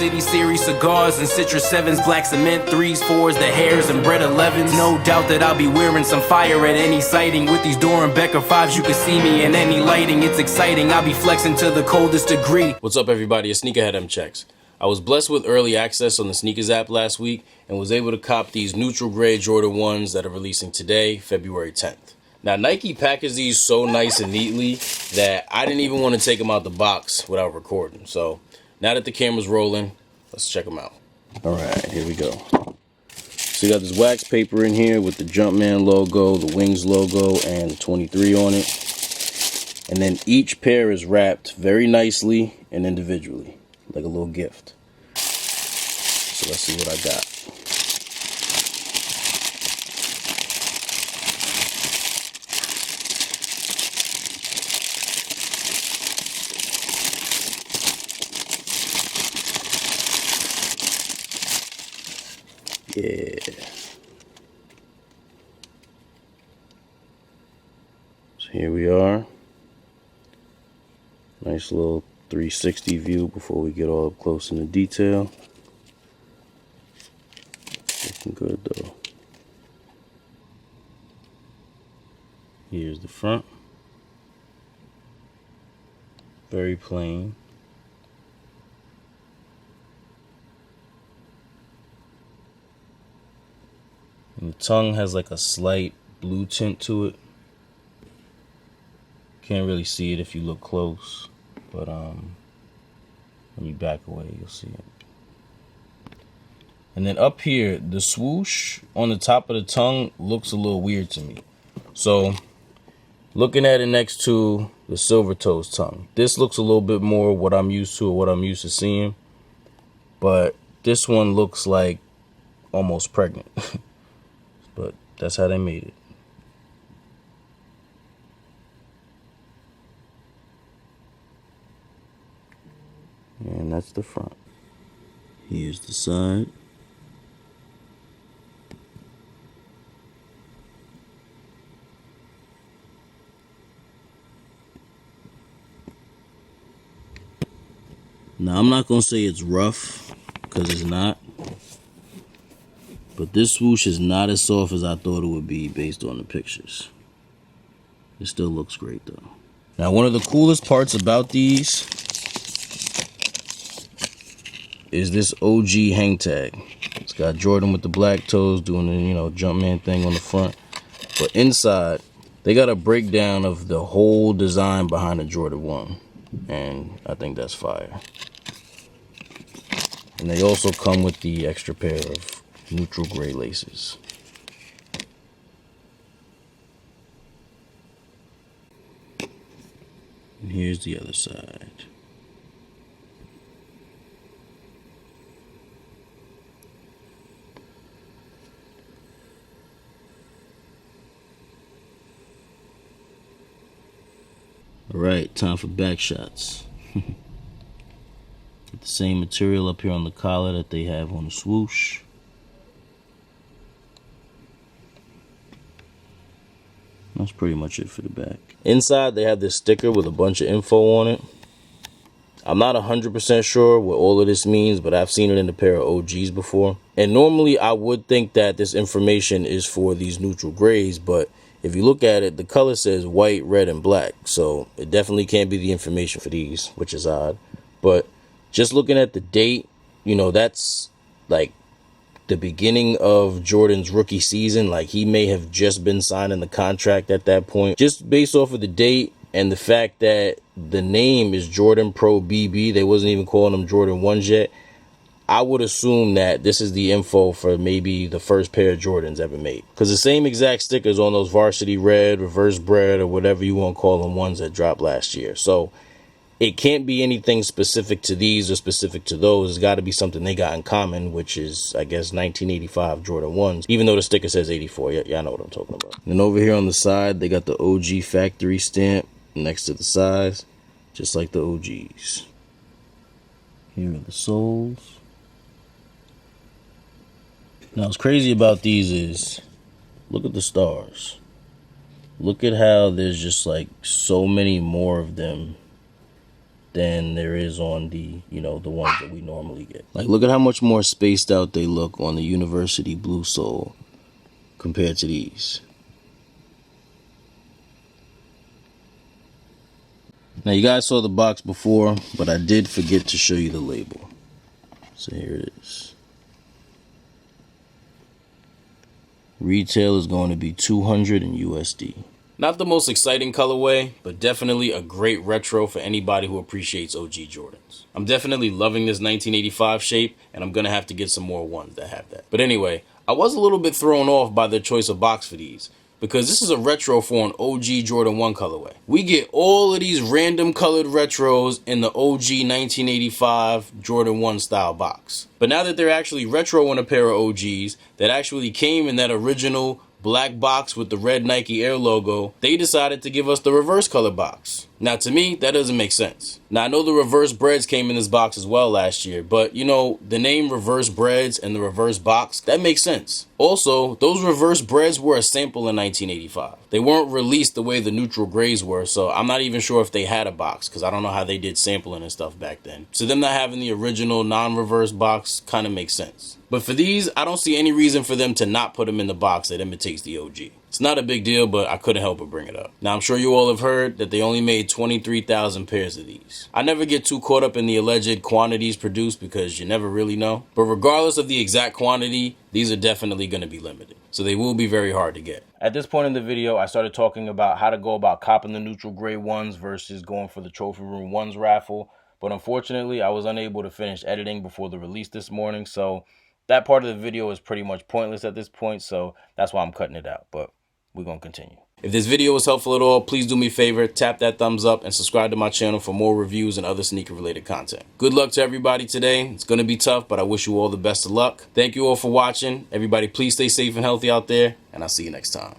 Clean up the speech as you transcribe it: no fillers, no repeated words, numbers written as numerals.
City Series cigars and Citrus 7s, black cement 3s, 4s, the hairs and bread 11s. No doubt that I'll be wearing some fire at any sighting. With these Doran Becker 5s, you can see me in any lighting. It's exciting, I'll be flexing to the coldest degree. What's up, everybody? It's Sneakerhead M Checks. I was blessed with early access on the Sneakers app last week and was able to cop these neutral gray Jordan 1s that are releasing today, February 10th. Now, Nike packaged these so nice and neatly that I didn't even want to take them out the box without recording. So now that the camera's rolling, let's check them out. All right, here we go. So you got this wax paper in here with the Jumpman logo, the Wings logo, and the 23 on it. And then each pair is wrapped very nicely and individually, like a little gift. So let's see what I got. Yeah. So here we are. Nice little 360 view before we get all up close in the detail. Looking good though. Here's the front. Very plain. And the tongue has like a slight blue tint to it. Can't really see it if you look close, but let me back away, you'll see it. And then up here, the swoosh on the top of the tongue looks a little weird to me. So looking at it next to the Silver Toes tongue, this looks a little bit more what I'm used to or what I'm used to seeing, but this one looks like almost pregnant. But that's how they made it. And that's the front. Here's the side. Now, I'm not going to say it's rough, because it's not. But this swoosh is not as soft as I thought it would be based on the pictures. It still looks great though. Now, one of the coolest parts about these is this OG hang tag. It's got Jordan with the black toes doing the, Jumpman thing on the front. But inside, they got a breakdown of the whole design behind the Jordan 1. And I think that's fire. And they also come with the extra pair of neutral gray laces. And here's the other side. All right, time for back shots. Get the same material up here on the collar that they have on the swoosh. That's pretty much it for the back. Inside, they have this sticker with a bunch of info on it. I'm not 100% sure what all of this means, but I've seen it in a pair of OGs before. And normally, I would think that this information is for these neutral grays, but if you look at it, the color says white, red, and black. So it definitely can't be the information for these, which is odd. But just looking at the date, that's like the beginning of Jordan's rookie season. Like, he may have just been signing the contract at that point. Just based off of the date and the fact that the name is Jordan Pro BB, they wasn't even calling them Jordan 1s yet, I would assume that this is the info for maybe the first pair of Jordans ever made. Because the same exact stickers on those Varsity Red, Reverse Bred, or whatever you want to call them, ones that dropped last year. So it can't be anything specific to these or specific to those. It's got to be something they got in common, which is, I guess, 1985 Jordan 1s. Even though the sticker says 84. Y'all know what I'm talking about. And over here on the side, they got the OG factory stamp next to the size, just like the OGs. Here are the soles. Now, what's crazy about these is, look at the stars. Look at how there's just like so many more of them than there is on the, you know, the ones that we normally get. Like, look at how much more spaced out they look on the University Blue Sole compared to these. Now, you guys saw the box before, but I did forget to show you the label. So here it is. Retail is going to be $200 in USD. Not the most exciting colorway, but definitely a great retro for anybody who appreciates OG Jordans. I'm definitely loving this 1985 shape, and I'm going to have to get some more ones that have that. But anyway, I was a little bit thrown off by their choice of box for these, because this is a retro for an OG Jordan 1 colorway. We get all of these random colored retros in the OG 1985 Jordan 1 style box. But now that they're actually retro in a pair of OGs that actually came in that original black box with the red Nike Air logo, they decided to give us the reverse color box. Now, to me, that doesn't make sense. Now, I know the reverse breads came in this box as well last year, but you know, the name reverse breads and the reverse box, that makes sense. Also, those reverse breads were a sample in 1985. They weren't released the way the neutral grays were, so I'm not even sure if they had a box, because I don't know how they did sampling and stuff back then. So them not having the original non-reverse box kind of makes sense. But for these, I don't see any reason for them to not put them in the box that imitates the OG. It's not a big deal, but I couldn't help but bring it up. Now, I'm sure you all have heard that they only made 23,000 pairs of these. I never get too caught up in the alleged quantities produced because you never really know. But regardless of the exact quantity, these are definitely going to be limited. So they will be very hard to get. At this point in the video, I started talking about how to go about copping the neutral gray ones versus going for the Trophy Room 1s raffle. But unfortunately, I was unable to finish editing before the release this morning. So that part of the video is pretty much pointless at this point. So that's why I'm cutting it out. But we're going to continue. If this video was helpful at all, please do me a favor, tap that thumbs up and subscribe to my channel for more reviews and other sneaker related content. Good luck to everybody today. It's going to be tough, but I wish you all the best of luck. Thank you all for watching. Everybody, please stay safe and healthy out there, and I'll see you next time.